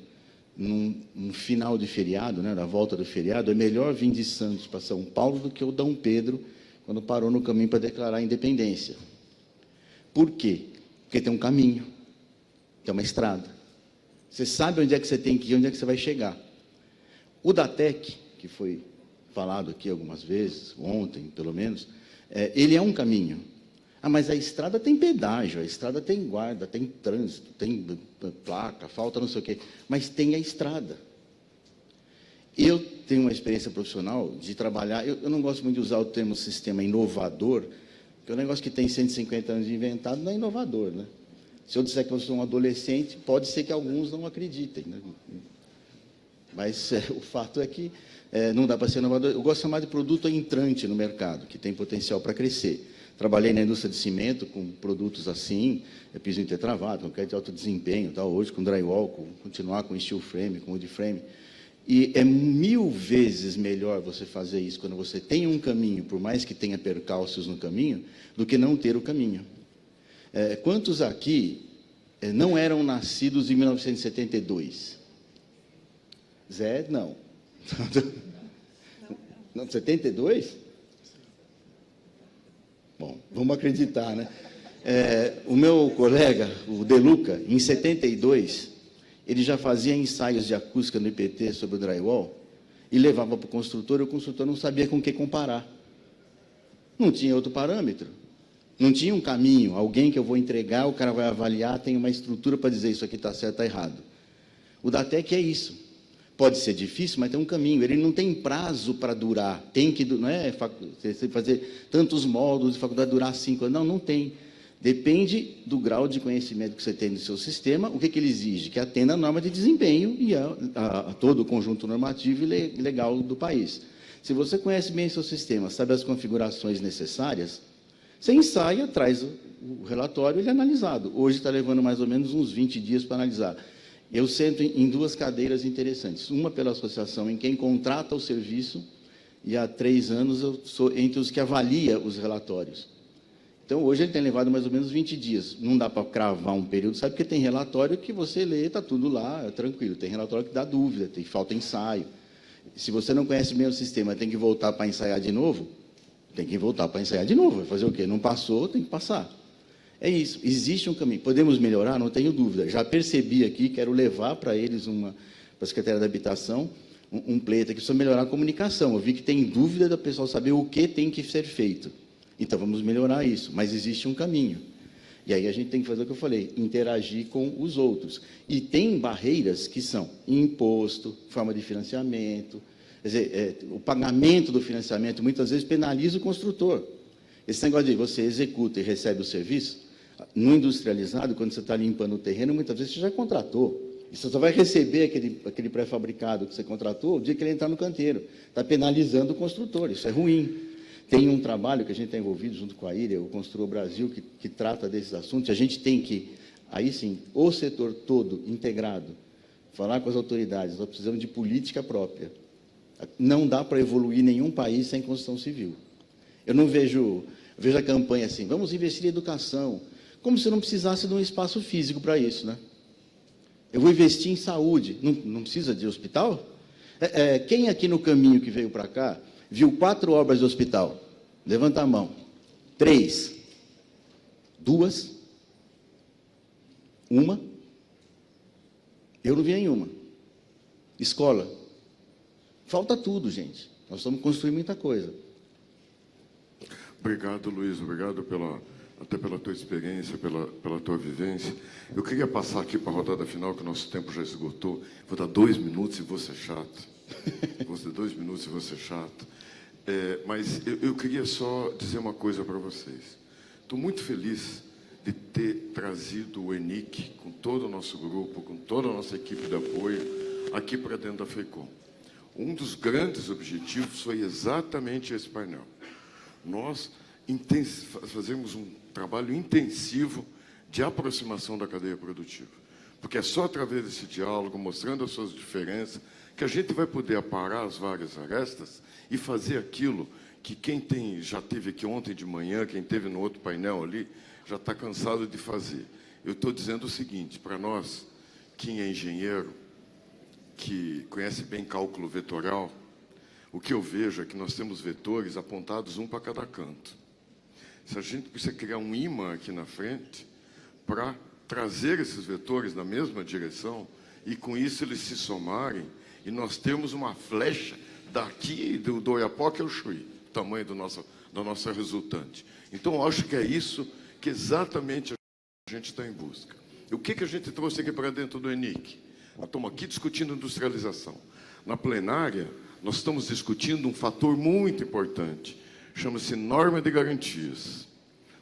num final de feriado, né, na volta do feriado, é melhor vir de Santos para São Paulo do que o Dom Pedro, quando parou no caminho para declarar a independência. Por quê? Porque tem um caminho, tem uma estrada. Você sabe onde é que você tem que ir, onde é que você vai chegar. O DATEC, que foi falado aqui algumas vezes, ontem pelo menos, ele é um caminho. Mas a estrada tem pedágio, a estrada tem guarda, tem trânsito, tem placa, falta não sei o quê, mas tem a estrada. Eu tenho uma experiência profissional de trabalhar, eu não gosto muito de usar o termo sistema inovador, porque o negócio que tem 150 anos de inventado não é inovador, né? Se eu disser que eu sou um adolescente, pode ser que alguns não acreditem, né? Mas o fato é que não dá para ser inovador. Eu gosto de chamar de produto entrante no mercado, que tem potencial para crescer. Trabalhei na indústria de cimento com produtos assim, piso intertravado, com crédito de alto desempenho, tal, hoje com drywall, continuar com steel frame, com wood frame. E é 1000 vezes melhor você fazer isso quando você tem um caminho, por mais que tenha percalços no caminho, do que não ter o caminho. Quantos aqui não eram nascidos em 1972? Zé, não. Não, 72? Bom, vamos acreditar, né? O meu colega, o Deluca, em 72, ele já fazia ensaios de acústica no IPT sobre o drywall e levava para o construtor, e o construtor não sabia com o que comparar. Não tinha outro parâmetro. Não tinha um caminho, alguém que eu vou entregar, o cara vai avaliar, tem uma estrutura para dizer isso aqui está certo, está errado. O DATEC é isso. Pode ser difícil, mas tem um caminho. Ele não tem prazo para durar. Tem que, não é você fazer tantos módulos de faculdade durar 5 anos. Não, não tem. Depende do grau de conhecimento que você tem no seu sistema. O que ele exige? Que atenda a norma de desempenho e a todo o conjunto normativo e legal do país. Se você conhece bem o seu sistema, sabe as configurações necessárias, você ensaia, traz o relatório, ele é analisado. Hoje está levando mais ou menos uns 20 dias para analisar. Eu sento em 2 cadeiras interessantes. Uma pela associação, em quem contrata o serviço, e há 3 anos eu sou entre os que avalia os relatórios. Então, hoje ele tem levado mais ou menos 20 dias. Não dá para cravar um período, sabe? Porque tem relatório que você lê, está tudo lá, é tranquilo. Tem relatório que dá dúvida, falta ensaio. Se você não conhece bem o sistema, tem que voltar para ensaiar de novo, tem que voltar para ensaiar de novo. Vai fazer o quê? Não passou, tem que passar. É isso, existe um caminho. Podemos melhorar? Não tenho dúvida. Já percebi aqui, quero levar para eles, para a Secretaria da Habitação, um pleito aqui, precisa melhorar a comunicação. Eu vi que tem dúvida da pessoa saber o que tem que ser feito. Então, vamos melhorar isso. Mas existe um caminho. E aí a gente tem que fazer o que eu falei, interagir com os outros. E tem barreiras que são imposto, forma de financiamento. Quer dizer, o pagamento do financiamento, muitas vezes, penaliza o construtor. Esse negócio de você executa e recebe o serviço, no industrializado, quando você está limpando o terreno, muitas vezes você já contratou. E você só vai receber aquele pré-fabricado que você contratou o dia que ele entrar no canteiro. Está penalizando o construtor, isso é ruim. Tem um trabalho que a gente está envolvido junto com a IREA, o Construa Brasil, que trata desses assuntos. A gente tem que, aí sim, o setor todo integrado, falar com as autoridades. Nós precisamos de política própria. Não dá para evoluir nenhum país sem construção civil. Eu não vejo a campanha assim, vamos investir em educação, como se não precisasse de um espaço físico para isso, né? Eu vou investir em saúde, não precisa de hospital? Quem aqui no caminho que veio para cá viu 4 obras de hospital? Levanta a mão. 3. 2. 1. Eu não vi nenhuma. Escola. Falta tudo, gente. Nós estamos construindo muita coisa. Obrigado, Luiz. Obrigado até pela tua experiência, pela tua vivência. Eu queria passar aqui para a rodada final, que o nosso tempo já esgotou. Vou dar 2 minutos e vou ser chato. Vou dar 2 minutos e vou ser chato. Mas eu queria só dizer uma coisa para vocês. Estou muito feliz de ter trazido o ENIC, com todo o nosso grupo, com toda a nossa equipe de apoio, aqui para dentro da FECOM. Um dos grandes objetivos foi exatamente esse painel. Nós fazemos um trabalho intensivo de aproximação da cadeia produtiva. Porque é só através desse diálogo, mostrando as suas diferenças, que a gente vai poder aparar as várias arestas e fazer aquilo que quem já teve aqui ontem de manhã, quem teve no outro painel ali, já está cansado de fazer. Eu estou dizendo o seguinte, para nós, quem é engenheiro, que conhece bem cálculo vetorial, o que eu vejo é que nós temos vetores apontados um para cada canto. Se a gente precisa criar um ímã aqui na frente para trazer esses vetores na mesma direção e com isso eles se somarem e nós temos uma flecha daqui do Oiapoque ao Chuí, o tamanho da nossa resultante. Então, eu acho que é isso que exatamente a gente está em busca. E o que a gente trouxe aqui para dentro do ENIC? Nós estamos aqui discutindo industrialização. Na plenária, nós estamos discutindo um fator muito importante, chama-se norma de garantias.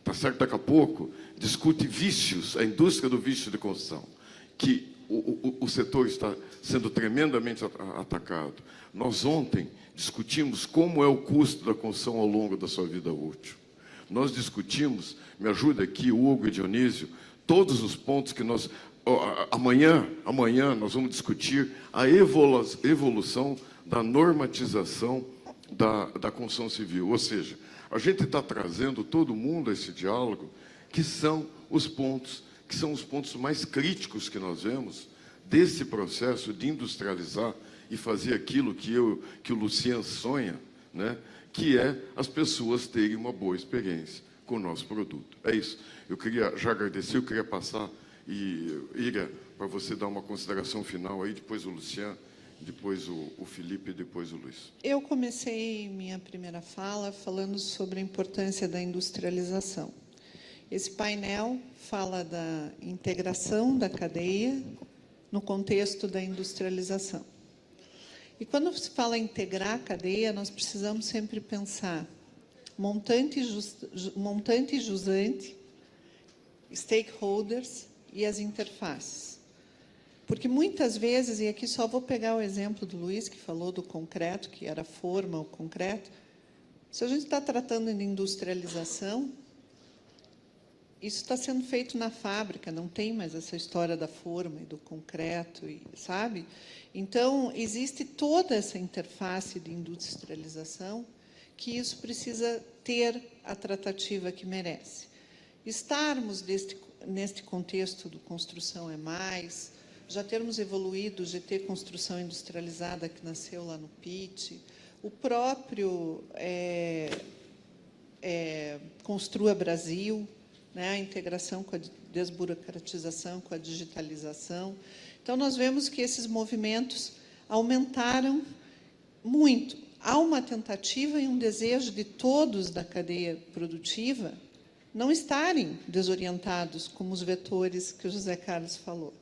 Tá certo? Daqui a pouco, discute vícios, a indústria do vício de construção, que o setor está sendo tremendamente atacado. Nós ontem discutimos como é o custo da construção ao longo da sua vida útil. Nós discutimos, me ajuda aqui, Hugo e Dionísio, todos os pontos que nós... Amanhã nós vamos discutir a evolução da normatização da construção civil. Ou seja, a gente está trazendo todo mundo a esse diálogo, que são os pontos mais críticos que nós vemos desse processo de industrializar e fazer aquilo que o Lucian sonha, né? Que é as pessoas terem uma boa experiência com o nosso produto. É isso. Eu queria já agradecer, eu queria passar e Ira, para você dar uma consideração final aí, depois o Lucian, depois o Felipe e depois o Luiz. Eu comecei minha primeira fala falando sobre a importância da industrialização. Esse painel fala da integração da cadeia no contexto da industrialização. E quando se fala em integrar a cadeia, nós precisamos sempre pensar montante e jusante, stakeholders e as interfaces. Porque muitas vezes, e aqui só vou pegar o exemplo do Luiz, que falou do concreto, que era a forma, o concreto. Se a gente está tratando de industrialização, isso está sendo feito na fábrica, não tem mais essa história da forma e do concreto, sabe? Então, existe toda essa interface de industrialização que isso precisa ter a tratativa que merece. Estarmos neste contexto do Construção é Mais, já termos evoluído o GT Construção Industrializada, que nasceu lá no PIT, o próprio Construa Brasil, né, a integração com a desburocratização, com a digitalização. Então, nós vemos que esses movimentos aumentaram muito. Há uma tentativa e um desejo de todos da cadeia produtiva não estarem desorientados, como os vetores que o José Carlos falou.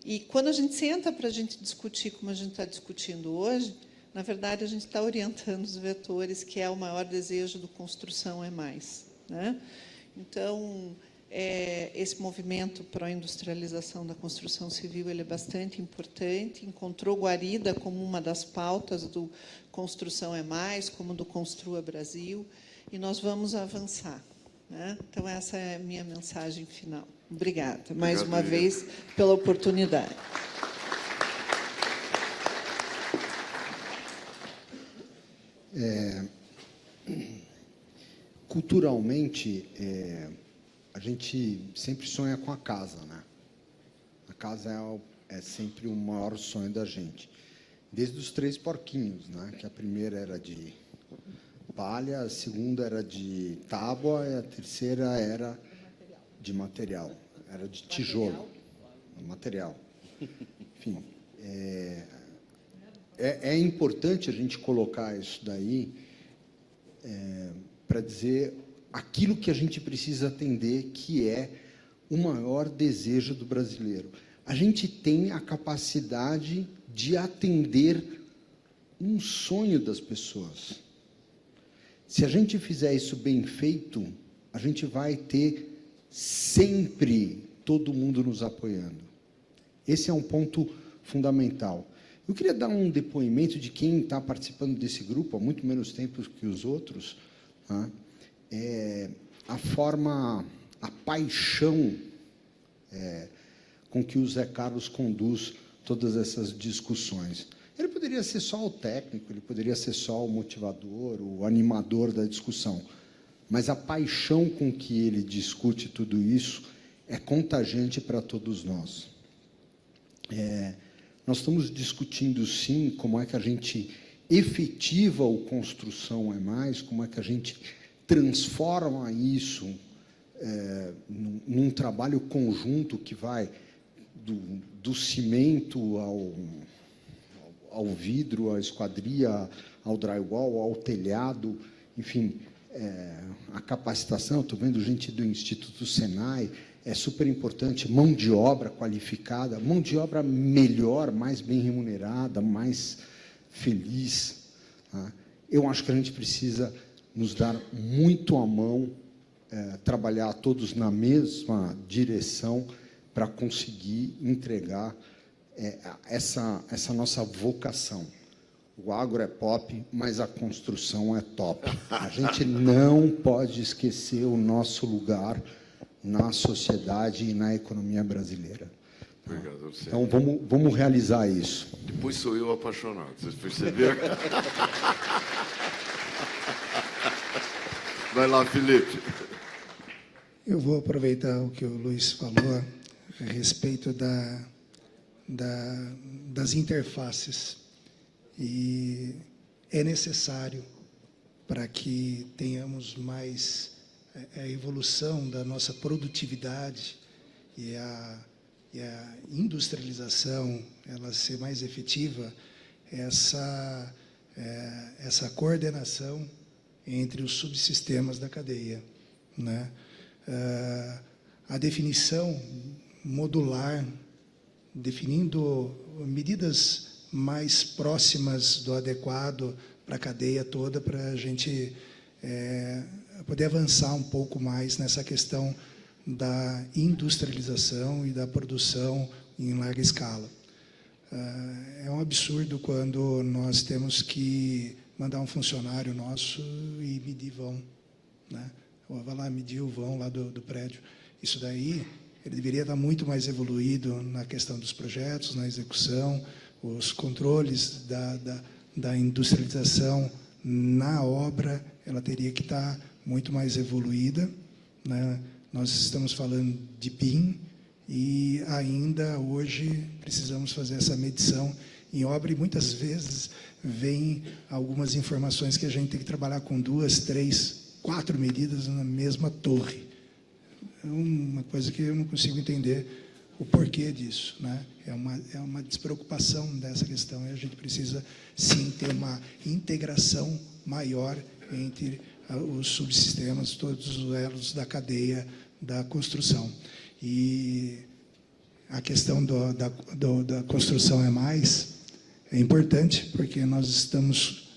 E, quando a gente senta para a gente discutir como a gente está discutindo hoje, na verdade, a gente está orientando os vetores, que é o maior desejo do Construção é Mais, né? Então, esse movimento pró-industrialização da construção civil ele é bastante importante, encontrou guarida como uma das pautas do Construção é Mais, como do Construa Brasil, e nós vamos avançar, né? Então, essa é a minha mensagem final. Obrigada, mais uma vez, pela oportunidade. Culturalmente, a gente sempre sonha com a casa, né? A casa é sempre o maior sonho da gente. Desde os 3 porquinhos, né? Que a primeira era de palha, a segunda era de tábua e a terceira era de material. Era de tijolo. Material. Enfim, é importante a gente colocar isso daí para dizer aquilo que a gente precisa atender, que é o maior desejo do brasileiro. A gente tem a capacidade de atender um sonho das pessoas. Se a gente fizer isso bem feito, a gente vai ter sempre todo mundo nos apoiando. Esse é um ponto fundamental. Eu queria dar um depoimento de quem está participando desse grupo há muito menos tempo que os outros, tá? A paixão com que o Zé Carlos conduz todas essas discussões. Ele poderia ser só o técnico, ele poderia ser só o motivador, o animador da discussão, mas a paixão com que ele discute tudo isso é contagiante para todos nós. Nós estamos discutindo, sim, como é que a gente efetiva o Construção é Mais, como é que a gente transforma isso num trabalho conjunto que vai do cimento ao vidro, à esquadria, ao drywall, ao telhado, enfim, a capacitação. Estou vendo gente do Instituto Senai, é super importante, mão de obra qualificada, mão de obra melhor, mais bem remunerada, mais feliz. Tá? Eu acho que a gente precisa nos dar muito a mão, trabalhar todos na mesma direção para conseguir entregar essa nossa vocação. O agro é pop, mas a construção é top. A gente não pode esquecer o nosso lugar na sociedade e na economia brasileira. Obrigado, Alceu. Então, vamos realizar isso. Depois sou eu apaixonado, vocês perceberam? Vai lá, Felipe. Eu vou aproveitar o que o Luiz falou a respeito das interfaces. E é necessário, para que tenhamos mais a evolução da nossa produtividade e a industrialização, ela ser mais efetiva, essa coordenação entre os subsistemas da cadeia, né? A definição modular, definindo medidas mais próximas do adequado para a cadeia toda, para a gente poder avançar um pouco mais nessa questão da industrialização e da produção em larga escala. É um absurdo quando nós temos que mandar um funcionário nosso e medir vão, né? Vai lá medir o vão lá do prédio. Isso daí, ele deveria estar muito mais evoluído na questão dos projetos, na execução, os controles da industrialização na obra, ela teria que estar muito mais evoluída, né? Nós estamos falando de BIM e ainda hoje precisamos fazer essa medição em obra e muitas vezes vem algumas informações que a gente tem que trabalhar com 2, 3, 4 medidas na mesma torre. É uma coisa que eu não consigo entender o porquê disso, né? É uma despreocupação dessa questão e a gente precisa, sim, ter uma integração maior entre os subsistemas, todos os elos da cadeia da construção. E a questão da construção é importante, porque nós estamos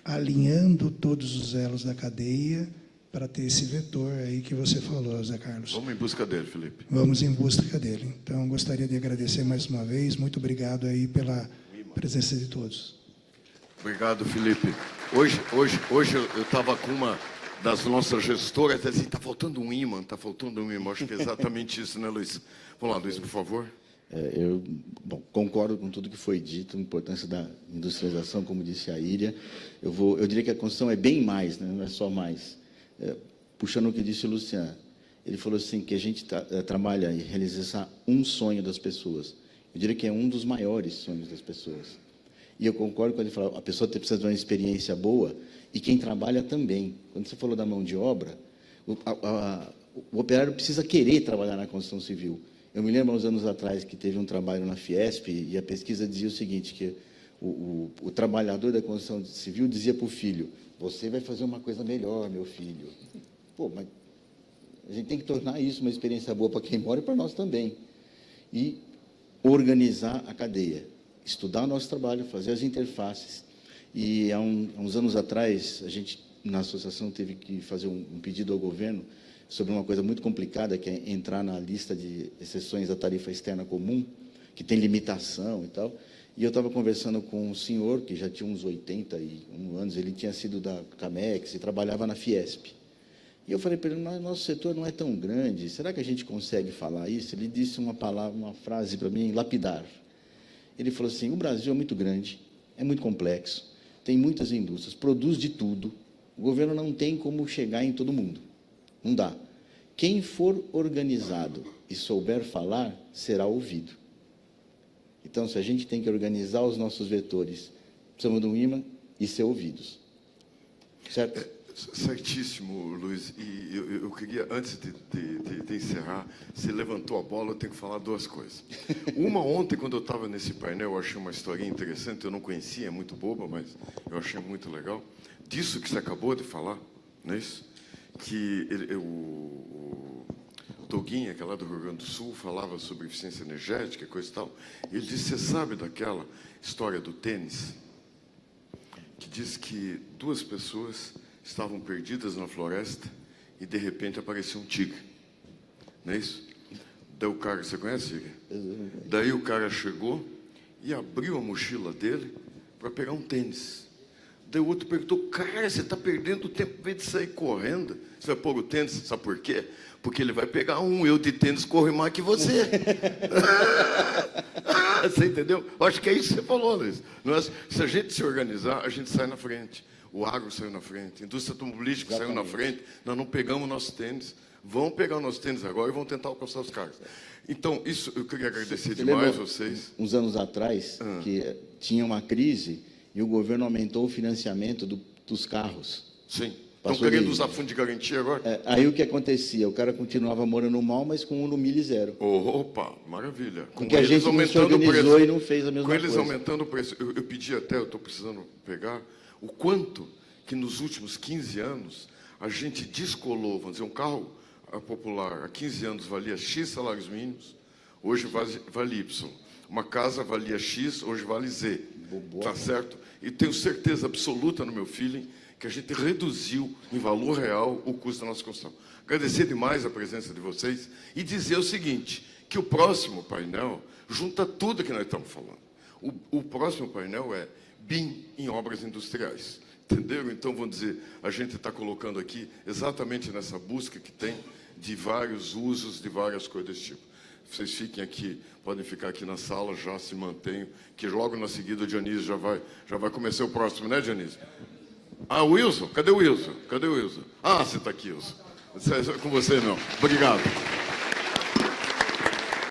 alinhando todos os elos da cadeia para ter esse vetor aí que você falou, Zé Carlos. Vamos em busca dele, Felipe. Vamos em busca dele. Então, gostaria de agradecer mais uma vez. Muito obrigado aí pela presença de todos. Obrigado, Felipe. Hoje eu estava com uma das nossas gestoras, assim, está faltando um imã, está faltando um imã. Acho que é exatamente isso, né, Luiz? Vamos lá, Luiz, por favor. Bom, concordo com tudo que foi dito, a importância da industrialização, como disse a Iria. Eu diria que a construção é bem mais, né? Não é só mais. Puxando o que disse o Luciano, ele falou assim que a gente trabalha em realizar um sonho das pessoas. Eu diria que é um dos maiores sonhos das pessoas. E eu concordo quando ele fala, a pessoa precisa de uma experiência boa e quem trabalha também. Quando você falou da mão de obra, o operário precisa querer trabalhar na construção civil. Eu me lembro, uns anos atrás, que teve um trabalho na Fiesp e a pesquisa dizia o seguinte, que o trabalhador da construção civil dizia para o filho, você vai fazer uma coisa melhor, meu filho. Pô, mas a gente tem que tornar isso uma experiência boa para quem mora e para nós também. E organizar a cadeia, estudar o nosso trabalho, fazer as interfaces. E há uns anos atrás, a gente, na associação, teve que fazer um pedido ao governo sobre uma coisa muito complicada, que é entrar na lista de exceções da tarifa externa comum, que tem limitação e tal. E eu estava conversando com um senhor, que já tinha uns 81 anos, ele tinha sido da Camex e trabalhava na Fiesp. E eu falei para ele, nosso setor não é tão grande, será que a gente consegue falar isso? Ele disse uma frase para mim, lapidar. Ele falou assim, o Brasil é muito grande, é muito complexo, tem muitas indústrias, produz de tudo, o governo não tem como chegar em todo mundo. Não dá. Quem for organizado e souber falar, será ouvido. Então, se a gente tem que organizar os nossos vetores, precisamos de um imã e ser ouvidos. Certo? Certíssimo, Luiz. E eu queria, antes de encerrar, você levantou a bola, eu tenho que falar duas coisas. Uma, ontem, quando eu estava nesse painel, eu achei uma historinha interessante, eu não conhecia, é muito boba, mas eu achei muito legal. Disso que você acabou de falar, não é isso? Que o Doguinha, que é lá do Rio Grande do Sul, falava sobre eficiência energética, coisa e tal. E ele disse, você sabe daquela história do tênis? Que diz que duas pessoas estavam perdidas na floresta e, de repente, apareceu um tigre. Não é isso? Daí o cara, você conhece, tigre? Daí o cara chegou e abriu a mochila dele para pegar um tênis. Daí o outro perguntou, cara, você está perdendo tempo em vez de sair correndo. Você vai pôr o tênis, sabe por quê? Porque ele vai pegar eu de tênis corro mais que você. Você entendeu? Eu acho que é isso que você falou, Luiz. Se a gente se organizar, a gente sai na frente. O agro saiu na frente, a indústria automobilística saiu na frente, nós não pegamos o nosso tênis. Vão pegar o nosso tênis agora e vão tentar alcançar os carros. Então, isso eu queria agradecer demais a vocês. Uns anos atrás, que tinha uma crise e o governo aumentou o financiamento dos carros. Sim. Estão querendo usar fundo de garantia agora? Aí o que acontecia? O cara continuava morando mal, mas com um no milho e zero. Opa, maravilha. Porque a gente não se organizou e não fez a mesma coisa. Com eles aumentando o preço, eu pedi até, eu estou precisando pegar, o quanto que nos últimos 15 anos a gente descolou, vamos dizer, um carro popular há 15 anos valia X salários mínimos, hoje vale Y. Uma casa valia X, hoje vale Z. Tá certo? E tenho certeza absoluta no meu feeling que a gente reduziu em valor real o custo da nossa construção. Agradecer demais a presença de vocês e dizer o seguinte, que o próximo painel junta tudo que nós estamos falando. O próximo painel é BIM em obras industriais. Entenderam? Então, vamos dizer, a gente está colocando aqui exatamente nessa busca que tem de vários usos, de várias coisas desse tipo. Vocês fiquem aqui, podem ficar aqui na sala, já se mantenham, que logo na seguida o Dionísio já vai começar o próximo, né, Dionísio? Ah, o Wilson? Cadê o Wilson? Cadê o Wilson? Ah, você está aqui, Wilson. Com você, não. Obrigado.